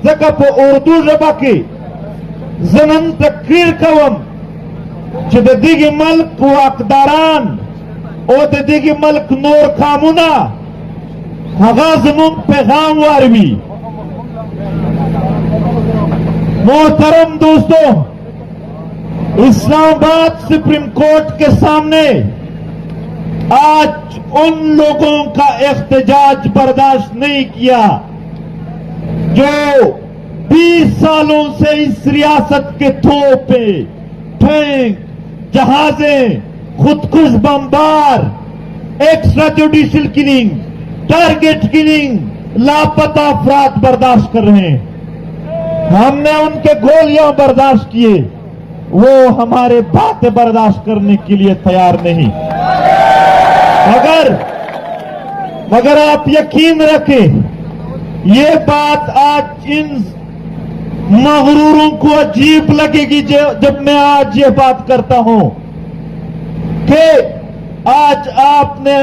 ځکه په اردو ژبه کې زه نن تقریر کوم چې د دغه ملک واکداران او د دغه ملک نور قامونه هغه زموږ پیغام واروي. محترم دوستوں، اسلام آباد سپریم کورٹ کے سامنے آج ان لوگوں کا احتجاج برداشت نہیں کیا جو 20 سالوں سے اس ریاست کے توپے، ٹینک، جہازیں، خودکش bomber, extra judicial killing, target killing, لاپتہ افراد برداشت کر رہے ہیں. ہم نے ان کے گولیاں برداشت کیے، وہ ہمارے باتیں برداشت کرنے کے لیے تیار نہیں. مگر آپ یقین رکھیں، یہ بات آج ان مغروروں کو عجیب لگے گی جب میں آج یہ بات کرتا ہوں کہ آج آپ نے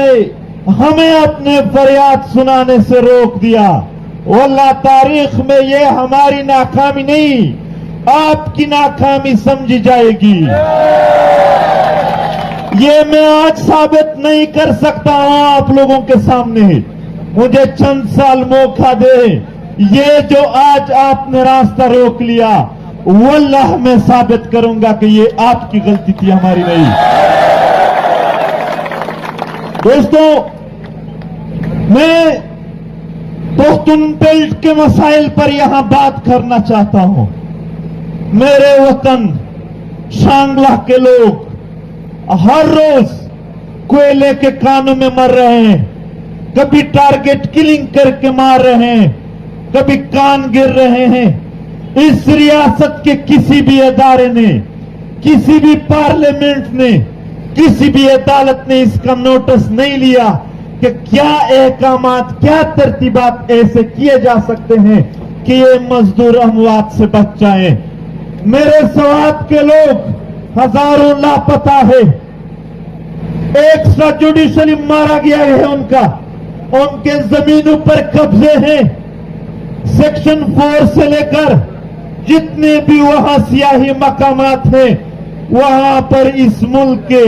ہمیں اپنے فریاد سنانے سے روک دیا. واللہ تاریخ میں یہ ہماری ناکامی نہیں، آپ کی ناکامی سمجھی جائے گی. یہ میں آج ثابت نہیں کر سکتا ہوں آپ لوگوں کے سامنے، مجھے چند سال موقع دیں. یہ جو آج آپ نے راستہ روک لیا، واللہ میں ثابت کروں گا کہ یہ آپ کی غلطی تھی، ہماری نہیں. دوستوں، میں پختون بیلٹ کے مسائل پر یہاں بات کرنا چاہتا ہوں. میرے وطن شانگلہ کے لوگ ہر روز کوئلے کے کانوں میں مر رہے ہیں، کبھی ٹارگیٹ کلنگ کر کے مار رہے ہیں، کبھی کان گر رہے ہیں. اس ریاست کے کسی بھی ادارے نے، کسی بھی پارلیمنٹ نے، کسی بھی عدالت نے اس کا نوٹس نہیں لیا کہ کیا احکامات، کیا ترتیبات ایسے کیے جا سکتے ہیں کہ یہ مزدور اموات سے بچ جائیں. میرے سوات کے لوگ ہزاروں لاپتہ ہے، ایکسٹرا جوڈیشلی مارا گیا ہے، ان کے زمینوں پر قبضے ہیں. سیکشن 4 سے لے کر جتنے بھی وہاں سیاسی مقامات ہیں، وہاں پر اس ملک کے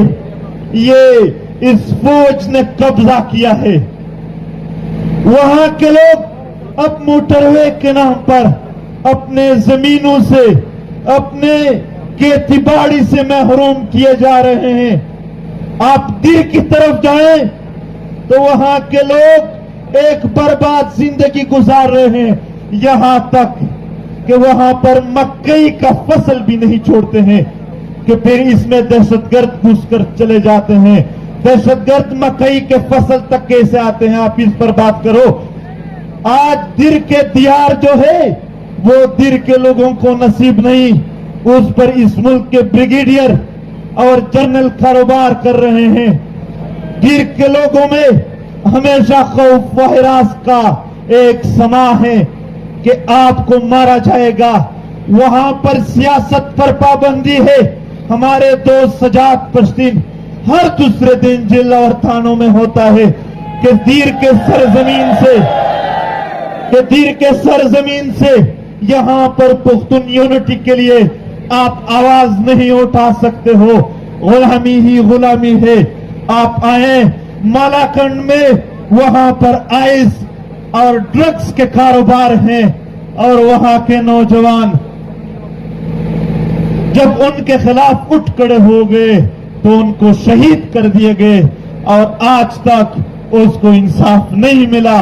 اس فوج نے قبضہ کیا ہے. وہاں کے لوگ اب موٹر وے کے نام پر اپنے زمینوں سے، اپنے کھیتی باڑی سے محروم کیے جا رہے ہیں. آپ دیر کی طرف جائیں تو وہاں کے لوگ ایک برباد زندگی گزار رہے ہیں، یہاں تک کہ وہاں پر مکئی کا فصل بھی نہیں چھوڑتے ہیں کہ پھر اس میں دہشت گرد گھس کر چلے جاتے ہیں. دہشت گرد مکئی کے فصل تک کیسے آتے ہیں، آپ اس پر بات کرو. آج در کے دیار جو ہے وہ در کے لوگوں کو نصیب نہیں، اس پر اس ملک کے بریگیڈیئر اور جنرل کاروبار کر رہے ہیں. در کے لوگوں میں ہمیشہ خوف و ہراس کا ایک سما ہے کہ آپ کو مارا جائے گا. وہاں پر سیاست پر پابندی ہے. ہمارے دوست سجاد پشتین ہر دوسرے دن جیل اور تھانوں میں ہوتا ہے کہ دیر کے سرزمین سے یہاں پر پختون یونٹی کے لیے آپ آواز نہیں اٹھا سکتے ہو. غلامی ہی غلامی ہے. آپ آئیں مالاکنڈ میں، وہاں پر آئس اور ڈرگز کے کاروبار ہیں، اور وہاں کے نوجوان جب ان کے خلاف اٹھ کھڑے ہو گئے تو ان کو شہید کر دیے گئے، اور آج تک اس کو انصاف نہیں ملا.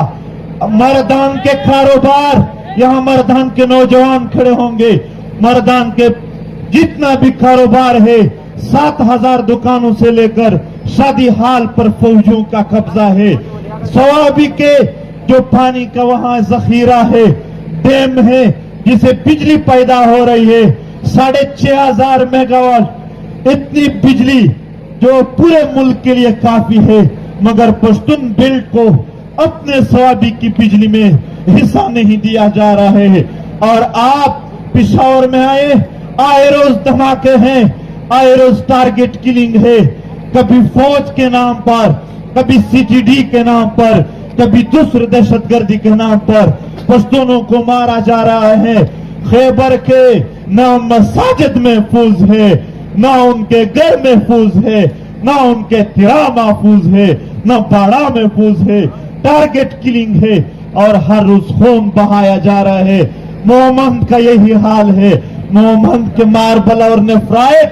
مردان کے کاروبار، یہاں مردان کے نوجوان کھڑے ہوں گے. مردان کے جتنا بھی کاروبار ہے، 7,000 دکانوں سے لے کر شادی حال پر فوجیوں کا قبضہ ہے. سوابی کے جو پانی کا وہاں ذخیرہ ہے، ڈیم ہے جسے بجلی پیدا ہو رہی ہے، 6,500 میگا واٹ، اتنی بجلی جو پورے ملک کے لیے کافی ہے. مگر پشتون بیلٹ کو اپنے سوابی کی بجلی میں حصہ نہیں دیا جا رہا ہے. اور آپ پشاور میں آئے روز دھماکے ہیں، آئے روز ٹارگیٹ کلنگ ہے، کبھی فوج کے نام پر، کبھی CTD کے نام پر، کبھی دوسرے دہشت گردی کے نام پر. पश्तूनों को मारा जा रहा है। खैबर के ना मसाजिद महफूज है, ना उनके घर महफूज है, ना उनके तिरा महफूज है, ना बाड़ा महफूज है। टारगेट किलिंग है और हर रोज खून बहाया जा रहा है। मोहम्मद का यही हाल है। मोहम्मद के मार्बल और नेफ्राइट,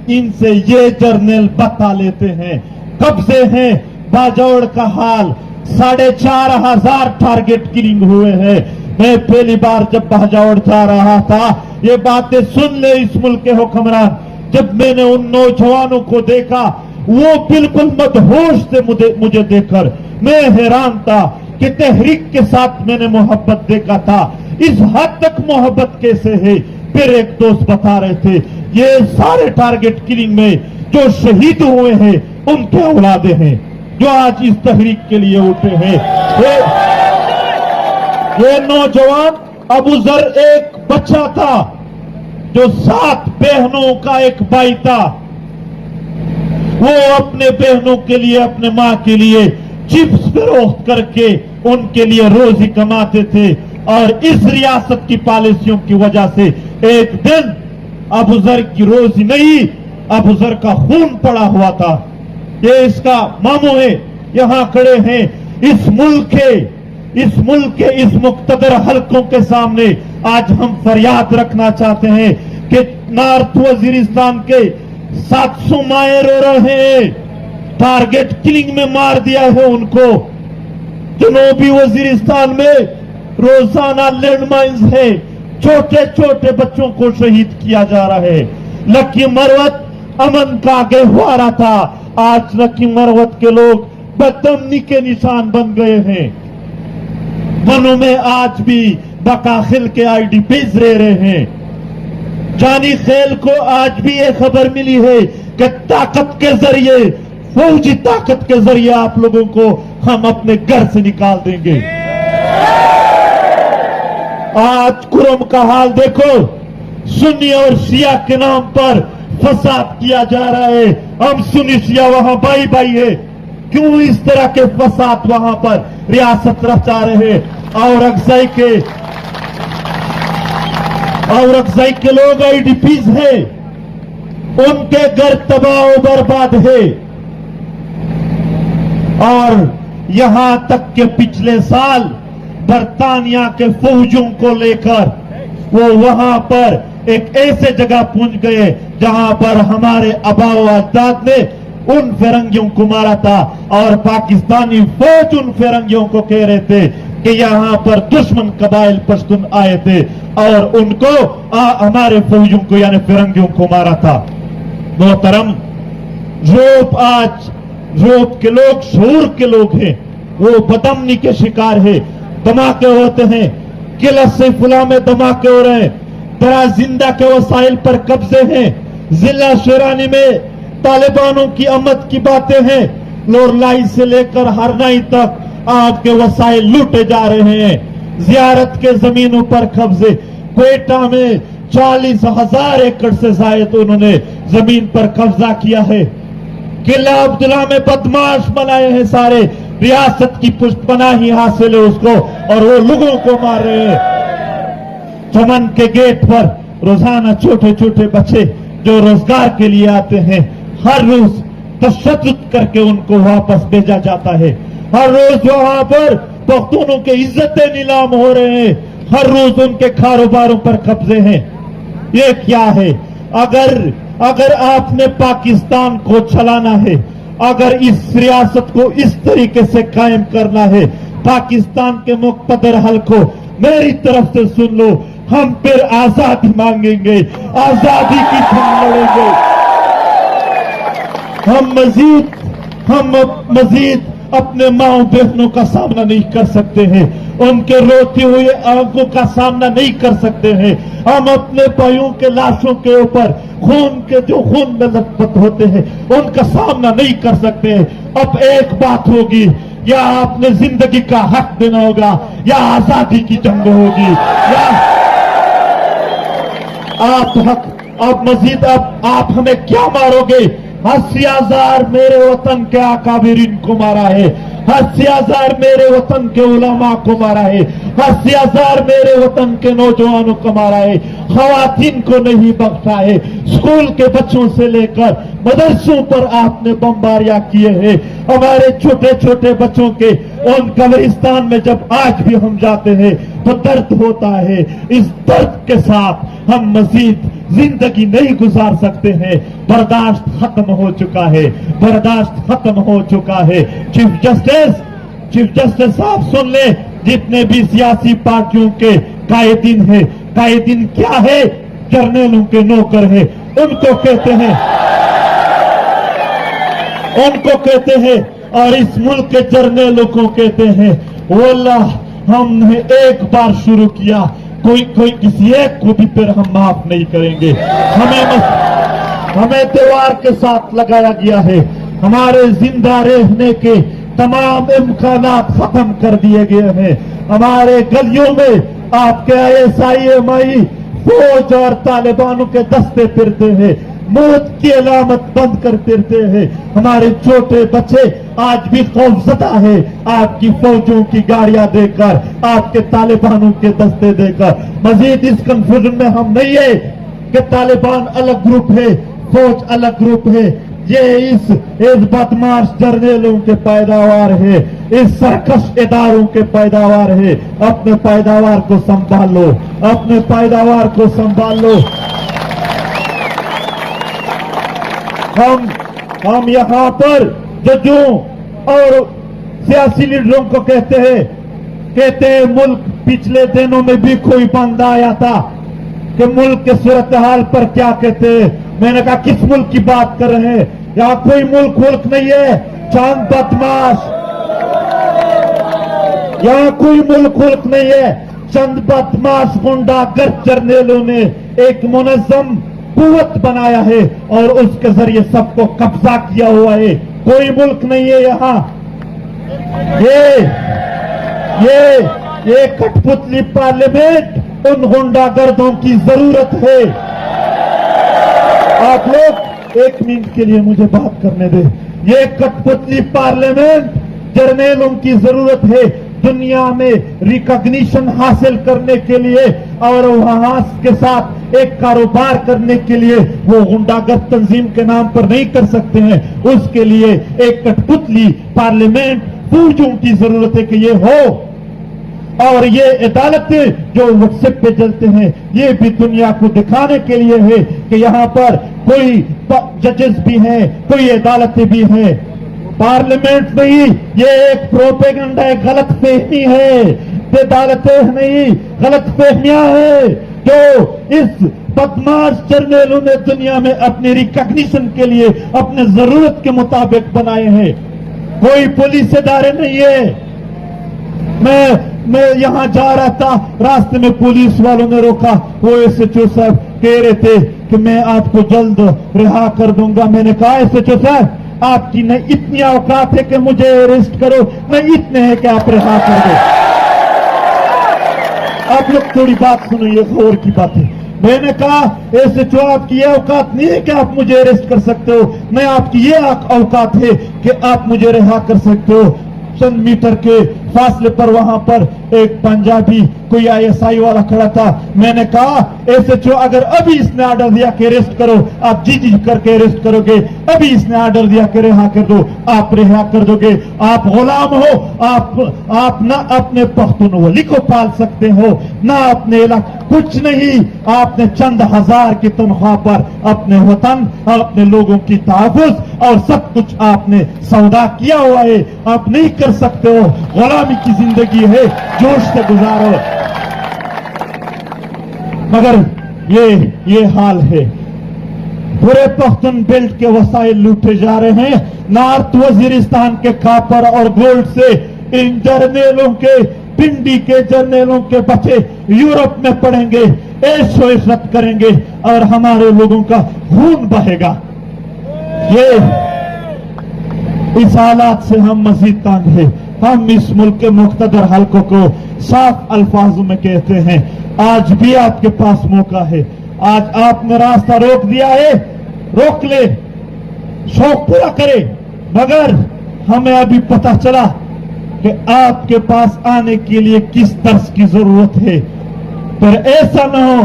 इनसे ये जर्नल बता लेते हैं। कब्जे हैं। बाजौड़ का हाल 4,500 टारगेट किलिंग हुए हैं। मैं पहली बार जब बाजौड़ जा रहा था, ये बातें सुन ले इस मुल्क के हुक्मरान, जब मैंने उन नौजवानों को देखा, वो बिल्कुल मदहोश थे मुझे देखकर। मैं हैरान था कि तहरीक के साथ मैंने मोहब्बत देखा था, इस हद तक मोहब्बत कैसे है। फिर एक दोस्त बता रहे थे, ये सारे टारगेट किलिंग में जो शहीद हुए हैं उनके औलादे हैं, जो आज इस तहरीक के लिए उठे हैं। ये नौजवान अबू जर एक बच्चा था जो 7 बहनों का एक भाई था। वो अपने बहनों के लिए, अपने मां के लिए चिप्स फरोख्त करके उनके लिए रोजी कमाते थे। और इस रियासत की पॉलिसियों की वजह से एक दिन अबू जर की रोजी नहीं, अबू जर का खून पड़ा हुआ था। ये इसका मामू है, यहां खड़े हैं। इस मुल्क के इस मुक्तदर हलकों के सामने आज हम फरियाद रखना चाहते हैं कि नॉर्थ वजीरिस्तान के 700 माए रो रहे हैं। टारगेट किलिंग में मार दिया है उनको। जनूबी वजीरिस्तान में रोजाना लैंडमाइंस है, छोटे छोटे बच्चों को शहीद किया जा रहा है। लकी मरवत अमन का गहवारा था, आज लकी मरवत के लोग बदअमनी के निशान बन गए हैं। वनों में आज भी बकाखिल के आईडीपीज रह रहे हैं। जानी खेल को आज भी ये खबर मिली है कि ताकत के जरिए, फौजी ताकत के जरिए आप लोगों को हम अपने घर से निकाल देंगे। आज कुरम का हाल देखो, सुन्नी और शिया के नाम पर फसाद किया जा रहा है। हम सुन्नी शिया वहां भाई भाई है, क्यों इस तरह के फसाद वहां पर रियासत रचा रहे। औरकजई के लोग आईडीपीज है, उनके घर तबाह बर्बाद है। और यहां तक के पिछले साल बरतानिया के फौजियों को लेकर वो वहां पर एक ऐसे जगह पहुंच गए जहां पर हमारे आबाओ अजदाद ने उन फिरंगियों को मारा था। और पाकिस्तानी फौज उन फिरंगियों को कह रहे थे कि यहां पर दुश्मन कबाइल पश्तून आए थे और उनको हमारे फौजियों को यानी फिरंगियों को मारा था। मोहतरम, यूरोप के लोग शऊर के लोग हैं, वो बदअमनी के शिकार है। धमाके होते हैं, किला सैफुल्लाह में धमाके हो रहे हैं, दरा जिंदा के वसाइल पर कब्जे हैं, जिला शेरानी में तालिबानों की आमद की बातें हैं, लोरलाई से लेकर हरनाई तक आपके वसाइल लूटे जा रहे हैं। जियारत के जमीनों पर कब्जे, क्वेटा में 40,000 एकड़ से ज्यादा उन्होंने जमीन पर कब्जा किया है। किला अब्दुल्ला में बदमाश बनाए हैं सारे, रियासत की पुष्टपनाही हासिल है उसको और वो लोगों को मार रहे हैं। चमन के गेट पर रोजाना छोटे छोटे बच्चे जो रोजगार के लिए आते हैं, हर रोज तशद्दुद करके उनको वापस भेजा जाता है। हर रोज वहां पर पख्तूनों के इज्जतें नीलाम हो रहे हैं, हर रोज उनके कारोबारों पर कब्जे हैं। ये क्या है? अगर आपने पाकिस्तान को चलाना है, अगर इस रियासत को इस तरीके से कायम करना है, पाकिस्तान के मुक्तदर हल को मेरी तरफ से सुन लो, हम फिर आजादी मांगेंगे, आजादी की जंग लड़ेंगे। हम मजीद अपने माओ बहनों का सामना नहीं कर सकते हैं, उनके रोते हुए आंखों का सामना नहीं कर सकते हैं। हम अपने भाइयों के लाशों के ऊपर खून में लथपथ होते हैं, उनका सामना नहीं कर सकते हैं। अब एक बात होगी, या आपने जिंदगी का हक देना होगा या आजादी की जंग होगी, या आप हमें क्या मारोगे? 80,000 मेरे वतन के अकाबिरीन को मारा है, 80,000 मेरे वतन के उलमा को मारा है, 80,000 मेरे वतन के नौजवानों को मारा है, खवातीन को नहीं बख्शा है, स्कूल के बच्चों से लेकर मदरसों पर आपने बमबारियां किए हैं। हमारे छोटे छोटे बच्चों के उन कब्रिस्तान में जब आज भी हम जाते हैं तो दर्द होता है। इस दर्द के साथ हम मजीद जिंदगी नहीं गुजार सकते हैं। बर्दाश्त खत्म हो चुका है, बर्दाश्त खत्म हो चुका है। चीफ जस्टिस साहब सुन ले, जितने भी सियासी पार्टियों के कायदीन है, कायदीन क्या है? जर्नलों के नौकर है, उनको कहते हैं, और इस मुल्क के जर्नलों को कहते हैं। वल्लाह हमने एक बार शुरू किया, कोई किसी एक को भी फिर हम माफ नहीं करेंगे। हमें त्योहार के साथ लगाया गया है, हमारे जिंदा रहने के तमाम इम्कानात खत्म कर दिए गए हैं। हमारे गलियों में आपके ISI-MI फौज और तालिबानों के दस्ते फिरते हैं, मौत की अलामत बंद कर फिरते हैं। हमारे छोटे बच्चे आज भी खौफजदा है आपकी फौजों की गाड़ियां देकर, आपके तालिबानों के दस्ते देकर। मजीद इस कंफ्यूजन में हम नहीं है कि तालिबान अलग ग्रुप है, फौज अलग ग्रुप है। ये इस बदमाश जर्नलों के पैदावार है, इस सरकश इदारों के पैदावार है। अपने पैदावार को संभाल लो, अपने पैदावार को संभाल लो। हम यहाँ पर जजों और सियासी लीडरों को कहते हैं मुल्क पिछले दिनों में भी कोई बंदा आया था कि मुल्क के सूरत हाल पर क्या कहते हैं। मैंने कहा किस मुल्क की बात कर रहे हैं? यहाँ कोई मुल्क नहीं है, चांद बदमाश। यहाँ कोई मुल्क नहीं है, चंद बदमाश गुंडागर्द जर्नलों ने एक मुनज़्ज़म कुव्वत बनाया है और उसके जरिए सबको कब्जा किया हुआ है। कोई मुल्क नहीं है यहाँ। ये कठपुतली पार्लियामेंट उन गुंडागर्दों की जरूरत है। आप लोग एक मिनट के लिए मुझे बात करने दे। ये कठपुतली पार्लियामेंट जर्नलों की जरूरत है दुनिया में रिकॉग्निशन हासिल करने के लिए और वहां के साथ एक कारोबार करने के लिए। वो गुंडागर्द तंजीम के नाम पर नहीं कर सकते हैं, उसके लिए एक कठपुतली पार्लियामेंट फौजों की जरूरत है कि ये हो। और ये अदालतें जो व्हाट्सएप पे चलते हैं, ये भी दुनिया को दिखाने के लिए है कि यहाँ पर कोई जजेस भी हैं, कोई अदालतें भी हैं। पार्लियामेंट नहीं, ये एक प्रोपेगेंडा है, गलत फहमी है। अदालतें नहीं, गलत फहमियां है जो इस बदमाश जर्नलों ने दुनिया में अपनी रिकॉग्निशन के लिए अपने जरूरत के मुताबिक बनाए हैं। कोई पुलिस इदारे नहीं है। मैं यहां जा रहा था, रास्ते में पुलिस वालों ने रोका। वो SHO साहब कह रहे थे कि मैं आपको जल्द रिहा कर दूंगा। मैंने कहा SHO साहब, आपकी न इतनी औकात है कि मुझे अरेस्ट करो, न इतने हैं कि आप रिहा कर दो। आप लोग थोड़ी बात सुनो, ये गौर की बात है। मैंने कहा SHO आपकी ये औकात नहीं है कि आप मुझे अरेस्ट कर सकते हो, न आपकी ये औकात है कि आप मुझे रिहा कर सकते हो। चंद मीटर के फासले पर वहां पर एक पंजाबी कोई ISI वाला खड़ा था। मैंने कहा SHO अगर अभी इसने ऑर्डर दिया कि अरेस्ट करो, आप जी करके अरेस्ट करोगे। अभी इसने ऑर्डर दिया कि रिहा कर दो, आप रिहा कर दोगे। आप गुलाम हो, आप ना अपने पख्तूनवाली को पाल सकते हो, ना अपने इलाके, कुछ नहीं। आपने चंद हजार की तनख्वाह पर अपने वतन और अपने लोगों की तहफ़्फ़ुज़ और सब कुछ आपने सौदा किया हुआ है। आप नहीं कर सकते हो। गुलामी की जिंदगी है, जोश से गुजारो। मगर ये हाल है। पूरे पख्तून बेल्ट के वसाइल लूटे जा रहे हैं। नॉर्थ वजीरिस्तान के कापर और गोल्ड से इन जर्नलों के, पिंडी के जर्नलों के बच्चे यूरोप में पढ़ेंगे, ऐशो इशरत करेंगे और हमारे लोगों का खून बहेगा। ये इस हालात से हम मजीद तंग हैं। हम इस मुल्क के मुख्तदर हल्कों को साफ अल्फाजों में कहते हैं, आज भी आपके पास मौका है। आज आपने रास्ता रोक दिया है, रोक ले, शौक पूरा करे। मगर हमें अभी पता चला कि आपके पास आने के लिए किस तर्ज की जरूरत है, पर ऐसा न हो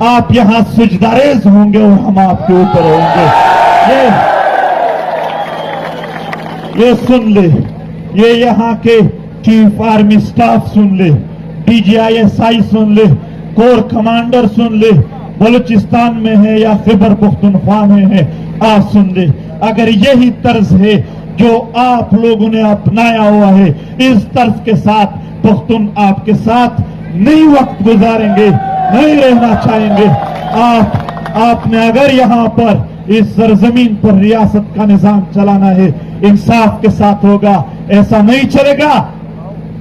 आप यहां सुजदारेज होंगे और हम आपके ऊपर होंगे। ये सुन ले, ये यहां के चीफ आर्मी स्टाफ सुन ले, DGISI सुन ले, कोर कमांडर सुन ले, बलूचिस्तान में है या खैबर पख्तूनख्वा में है, आप सुन ले। अगर यही तर्ज है जो आप लोगों ने अपनाया हुआ है, इस तर्ज के साथ पख्तून आपके साथ नहीं वक्त गुजारेंगे, नहीं रहना चाहेंगे। आपने अगर यहां पर इस सरजमीन पर रियासत का निजाम चलाना है, इंसाफ के साथ होगा। ऐसा नहीं चलेगा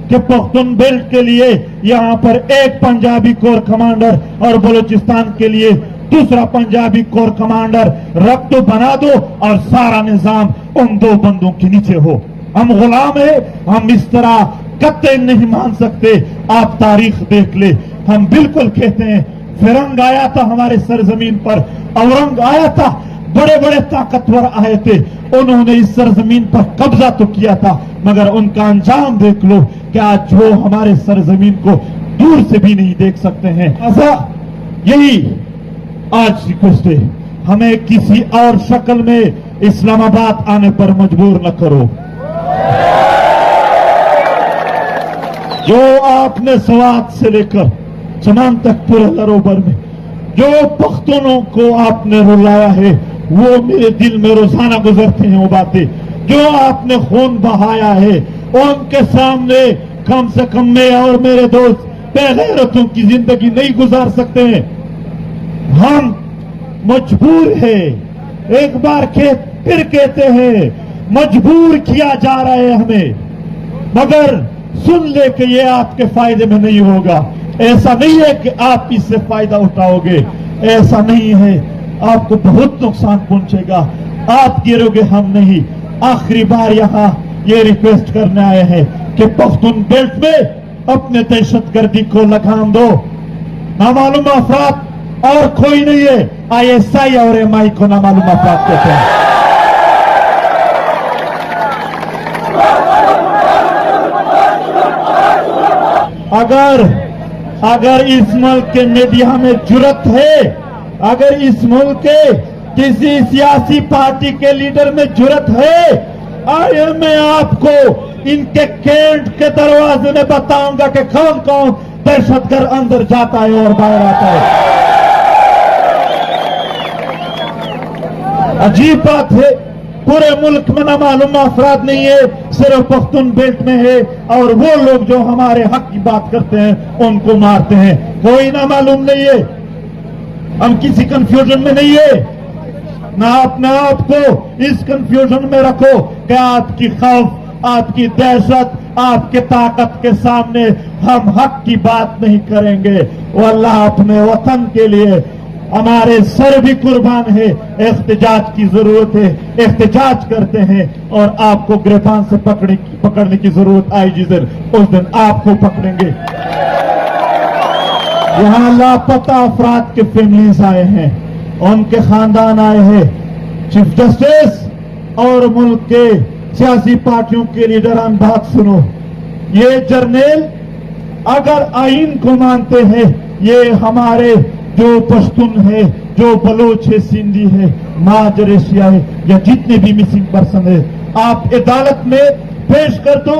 कि पख्तून बेल्ट के लिए यहां पर एक पंजाबी कोर कमांडर और बलूचिस्तान के लिए दूसरा पंजाबी कोर कमांडर रख दो, बना दो और सारा निजाम उन दो बंदों के नीचे हो। हम गुलाम है, हम इस तरह कतई नहीं मान सकते। आप तारीख देख ले, हम बिल्कुल कहते हैं फिरंग आया था हमारे सरजमीन पर, औरंग आया था, बड़े बड़े ताकतवर आए थे, उन्होंने इस सरजमीन पर कब्जा तो किया था, मगर उनका अंजाम देख लो कि आज वो हमारे सरजमीन को दूर से भी नहीं देख सकते हैं। ऐसा यही आज रिक्वेस्ट है, हमें किसी और शक्ल में इस्लामाबाद आने पर मजबूर न करो। जो आपने सवात से लेकर चमन तक पूरे दरोबर में जो पख्तूनों को आपने रुलाया है, वो मेरे दिल में रोजाना गुजरते हैं वो बातें। जो आपने खून बहाया है, उनके सामने कम से कम मैं और मेरे दोस्त बेगैरतों की जिंदगी नहीं गुजार सकते हैं। हम मजबूर है, एक बार फिर कहते हैं, मजबूर किया जा रहा है हमें, मगर सुन ले कि ये आपके फायदे में नहीं होगा। ऐसा नहीं है कि आप इससे फायदा उठाओगे, ऐसा नहीं है, आपको बहुत नुकसान पहुंचेगा, आप गिरोगे, हम नहीं। आखिरी बार यहां ये रिक्वेस्ट करने आए हैं कि पख्तून बेल्ट में अपने दहशतगर्दी को लगाम दो। नामालूम अफराद और कोई नहीं है, ISI और MI को नामालूम अफराद कहते हैं। अगर इस मुल्क के मीडिया में जुर्रत है, अगर इस मुल्क के किसी सियासी पार्टी के लीडर में जुर्रत है, आइए मैं आपको इनके कैंट के दरवाजे में बताऊंगा कि कौन कौन दहशतगर्द अंदर जाता है और बाहर आता है। अजीब बात है, पूरे मुल्क में नामालूम अफराद नहीं है, सिर्फ पख्तून बेल्ट में है, और वो लोग जो हमारे हक की बात करते हैं उनको मारते हैं। कोई नामालूम नहीं है, हम किसी कंफ्यूजन में नहीं है। ना अपने आप को इस कंफ्यूजन में रखो कि आपकी खौफ, आपकी दहशत, आपके ताकत के सामने हम हक की बात नहीं करेंगे। वो अल्लाह अपने वतन के लिए हमारे सर भी कुर्बान है, एहतजाज की जरूरत है, एहतजाज करते हैं, और आपको गिरफ्तार से पकड़ने की जरूरत आई जिस दिन, उस दिन आपको पकड़ेंगे। यहां लापता अफराद के फैमिलीज आए हैं, उनके खानदान आए हैं। चीफ जस्टिस और मुल्क के सियासी पार्टियों के लीडरान, बात सुनो। ये जर्नल अगर आइन को मानते हैं, ये हमारे जो पश्तून है, जो बलोच है, सिंधी है, महाजर एशिया है, या जितने भी मिसिंग पर्सन है, आप अदालत में पेश कर दो।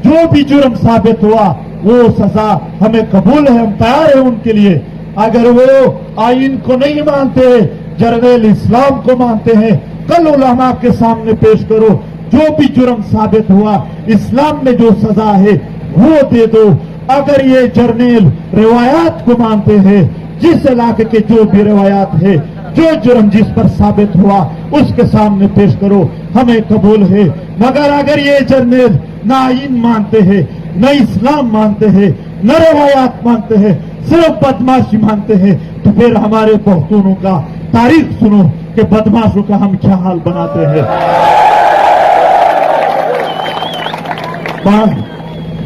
जो भी जुर्म साबित हुआ वो सजा हमें कबूल है, हम तैयार है उनके लिए। अगर वो आइन को नहीं मानते, जर्नल इस्लाम को मानते हैं, कल उलमा के सामने पेश करो। जो भी जुर्म साबित हुआ, इस्लाम में जो सजा है वो दे दो। अगर ये जर्नल रिवायात को मानते हैं, जिस इलाके के जो भी रिवायात है, जो जुर्म जिस पर साबित हुआ उसके सामने पेश करो, हमें कबूल है। मगर अगर ये जर्नल ना आइन मानते हैं, न इस्लाम मानते हैं, न रिवायात मानते हैं, सिर्फ बदमाशी मानते हैं, तो फिर हमारे पख्तूनों का तारीख सुनो कि बदमाशों का हम क्या हाल बनाते हैं।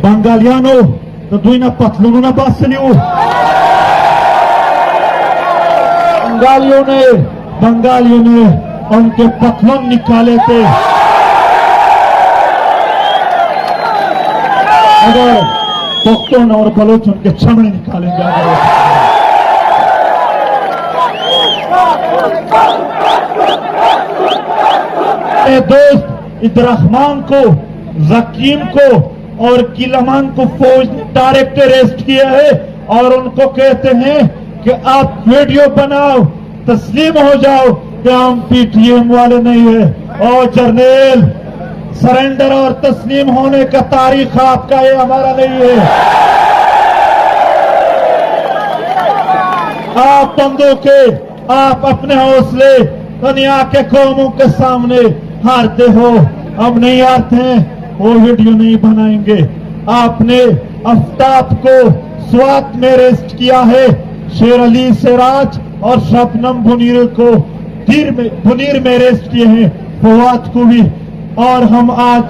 बंगालियानो तो दुईना पतलूनों ना बासलियो, बंगालियों ने उनके पतलून निकाले थे। अगर पख्तून और बलोच उनके चमड़े निकालेंगे दोस्त इब्राहिम को, जकीम को और किलमान को फौज ने डायरेक्ट अरेस्ट किया है और उनको कहते हैं कि आप वीडियो बनाओ, तस्लीम हो जाओ कि हम पीटीएम वाले नहीं है। और जर्नल, सरेंडर और तस्लीम होने का तारीख आपका है, हमारा नहीं है। आप बंदूकें, आप अपने हौसले दुनिया के कौमों के सामने हारते हो, हम नहीं हारते हैं, वो वीडियो नहीं बनाएंगे। आपने आफ्ताब को स्वात में अरेस्ट किया है, शेर अली सिराज और शबनम मुनीर को मुनीर में अरेस्ट किए हैं, फवाद को भी। और हम आज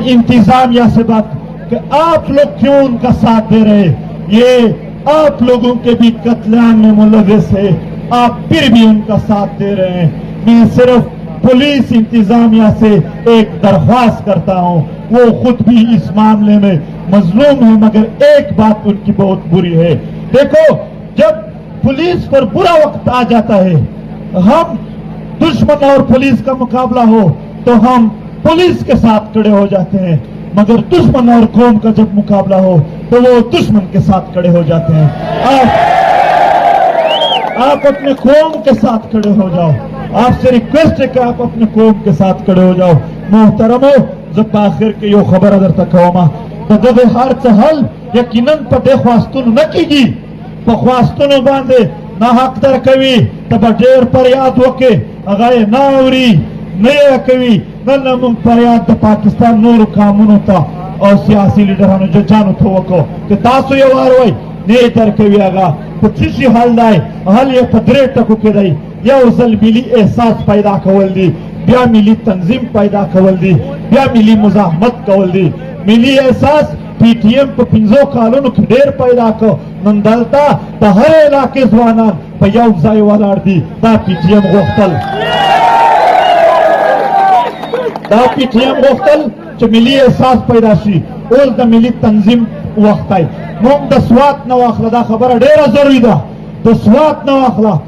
इंतजामिया से बात कि आप लोग क्यों उनका साथ दे रहे, ये आप लोगों के भी कत्लेआम में मुलव्वस है, आप फिर भी उनका साथ दे रहे हैं। मैं सिर्फ पुलिस इंतजामिया से एक दरख्वास्त करता हूं, वो खुद भी इस मामले में मजलूम है, मगर एक बात उनकी बहुत बुरी है। देखो, जब पुलिस पर बुरा वक्त आ जाता है, हम दुश्मन और पुलिस का मुकाबला हो तो हम पुलिस के साथ खड़े हो जाते हैं, मगर दुश्मन और कौम का जब मुकाबला हो तो वो दुश्मन के साथ खड़े हो जाते हैं। आप अपने कौम के साथ खड़े हो जाओ, आपसे रिक्वेस्ट है कि आप अपने कौम के साथ खड़े हो जाओ। मोहतरमो, जब आखिर के यो खबर अगर तक होमा तो हार चहल यकीनन पते ख्वास्तुन न कीगी, ख्वास्तुन बांधे ना हक दर कवि तब ढेर पर याद वके अगाए ना उरी नया कवि न पर याद पाकिस्तान नूर कामून होता और सियासी लीडर जो जानू थो वको कि तासु ये वारवाई ने दर कवि आगा तो चिशी हाल दाए हाल ये पदरे टकु के दाई या उसल मिली एहसास पैदा कवल दी, ब्या मिली तंजीम पैदा कवल दी, ब्या मिली मुजाहमत कवल दी, मिली एहसास पीटीएम पे पिंजो कानून ढेर पैदा को नंदलता तो हर इलाके जवाना भैया उपजाई वाला दी ता पीटीएम गोख्तल जो मिली एहसास पैदाशी ओल द मिली तंजीम वक्त आई मोम द स्वात न वाखला दा खबर ढेर जरूरी दा द स्वात न वाखला